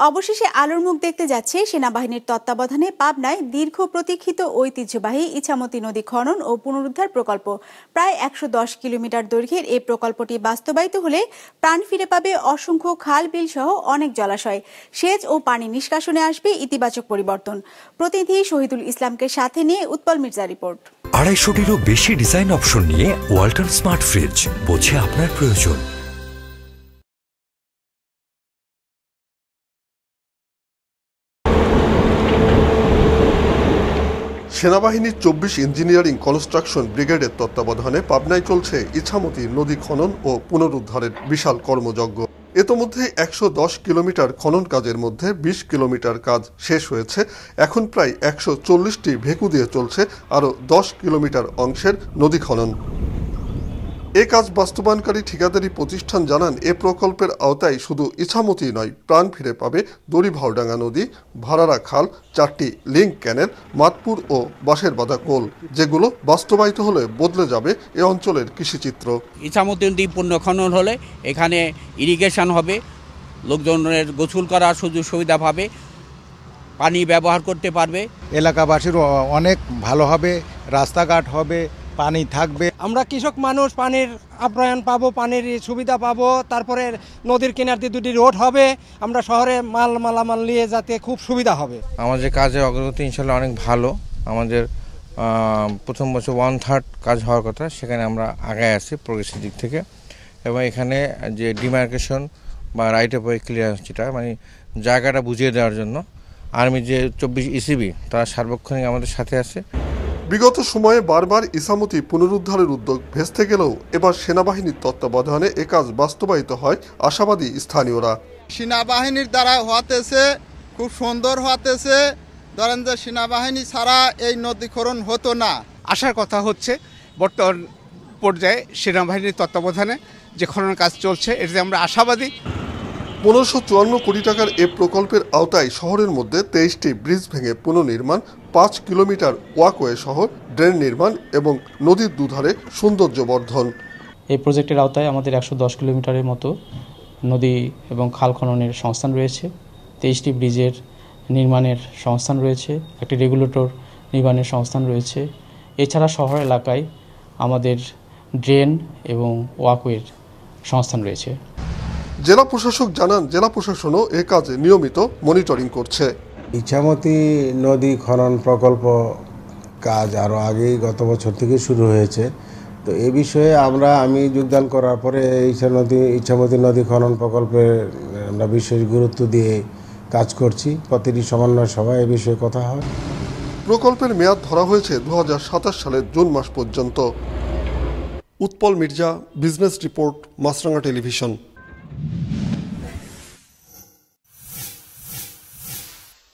অবশেষে আলোর মুখ দেখতে যাচ্ছে সেনাবাহিনীর তত্ত্বাবধানে পাবনায় দীর্ঘ প্রতীক্ষিত ঐতিহ্যবাহী ইছামতি নদী খনন ও পুনরুদ্ধার প্রকল্প। প্রায় ১১০ কিলোমিটার দৈর্ঘ্যের এই প্রকল্পটি বাস্তবায়িত হলে প্রাণ ফিরে পাবে অসংখ্য খাল বিল সহ অনেক জলাশয়। সেচ ও পানি নিষ্কাশনে আসবে ইতিবাচক পরিবর্তন। প্রতিনিধি শহীদুল ইসলামকে সাথে নিয়ে উৎপল মির্জা রিপোর্ট। ২৫০টিরও বেশি ডিজাইন অপশন নিয়ে ওয়ালটন স্মার্ট ফ্রিজ, বোঝে আপনার প্রয়োজন। সেনাবাহিনীর ২৪ ইঞ্জিনিয়ারিং কনস্ট্রাকশন ব্রিগেডের তত্ত্বাবধানে পাবনায় চলছে ইছামতি নদী খনন ও পুনরুদ্ধারের বিশাল কর্মযজ্ঞ। ইতোমধ্যে ১১০ কিলোমিটার খনন কাজের মধ্যে ২০ কিলোমিটার কাজ শেষ হয়েছে। এখন প্রায় ১৪০টি ভেকু দিয়ে চলছে আরও ১০ কিলোমিটার অংশের নদী খনন। এ কাজ বাস্তবায়নকারী ঠিকাদারি প্রতিষ্ঠান জানান, এ প্রকল্পের আওতায় শুধু ইছামতি নয়, প্রাণ ফিরে পাবে দড়িভাওডাঙ্গা নদী, ভাড়ারা খাল, ৪টি লিঙ্ক ক্যানেল, মাতপুর ও বাঁশের বাঁধা কোল, যেগুলো বাস্তবায়িত হলে বদলে যাবে এ অঞ্চলের কৃষিচিত্র। ইছামতি নদী পূর্ণ খনন হলে এখানে ইরিগেশন হবে, লোকজনের গোসল করার সুযোগ সুবিধা পাবে, পানি ব্যবহার করতে পারবে, এলাকাবাসীর অনেক ভালো হবে, রাস্তাঘাট হবে, পানি থাকবে। আমরা কৃষক মানুষ, পানির আপ্যায়ন পাবো, পানির সুবিধা পাবো। তারপরে নদীর কিনার দিয়ে 2টি রোড হবে, আমরা শহরে মালামাল নিয়ে যেতে খুব সুবিধা হবে। আমাদের কাজের অগ্রগতি ইনশাল্লাহ অনেক ভালো। আমাদের প্রথম বছর 1/3 কাজ হওয়ার কথা, সেখানে আমরা আগায় আছি প্রগ্রেসের দিক থেকে। এবং এখানে যে ডিমার্কেশন বা রাইট অফ ওয়ে ক্লিয়ারেন্স, যেটা মানে জায়গাটা বুঝিয়ে দেওয়ার জন্য আর্মি যে 24 ইসিবি তারা সার্বক্ষণিক আমাদের সাথে আছে। বিগত সময়ে বারবার ইছামতি পুনরুদ্ধারের উদ্যোগ ভেস্তে গেলেও এবার সেনাবাহিনীর তত্ত্বাবধানে এ কাজ বাস্তবায়িত হয় আশাবাদী স্থানীয়রা। সেনাবাহিনীর দ্বারা হতেছে, খুব সুন্দর হতেছে। ধরেন যে সেনাবাহিনী ছাড়া এই নদী খনন হতো না। আসার কথা হচ্ছে বর্তমান পর্যায়ে সেনাবাহিনীর তত্ত্বাবধানে যে খনন কাজ চলছে, এটাতে আমরা আশাবাদী। ১৫৫৪ কোটি টাকার এ প্রকল্পের আওতায় শহরের মধ্যে 23টি ব্রিজ ভেঙে পুনর্নির্মাণ, 5 কিলোমিটার ওয়াকওয়ে সহ ড্রেন নির্মাণ এবং নদীর দুধারে সৌন্দর্য বর্ধন। এই প্রজেক্টের আওতায় আমাদের ১১০ কিলোমিটারের মতো নদী এবং খাল খননের সংস্থান রয়েছে, 23টি ব্রিজের নির্মাণের সংস্থান রয়েছে, একটি রেগুলেটর নির্মাণের সংস্থান রয়েছে। এছাড়া শহর এলাকায় আমাদের ড্রেন এবং ওয়াকওয়ের সংস্থান রয়েছে। জেলা প্রশাসক জানান, জেলা প্রশাসনও এ কাজে নিয়মিত মনিটরিং করছে। ইছামতি নদী খনন প্রকল্প কাজ আরও আগেই গত বছর থেকে শুরু হয়েছে। তো এ বিষয়ে আমি যোগদান করার পরে ইছামতি নদী খনন প্রকল্পে আমরা বিশেষ গুরুত্ব দিয়ে কাজ করছি। প্রতিটি সমন্বয় সভায় এ বিষয়ে কথা হয়। প্রকল্পের মেয়াদ ধরা হয়েছে 2027 সালের জুন মাস পর্যন্ত। উৎপল মির্জা, বিজনেস রিপোর্ট, মাছরাঙা টেলিভিশন।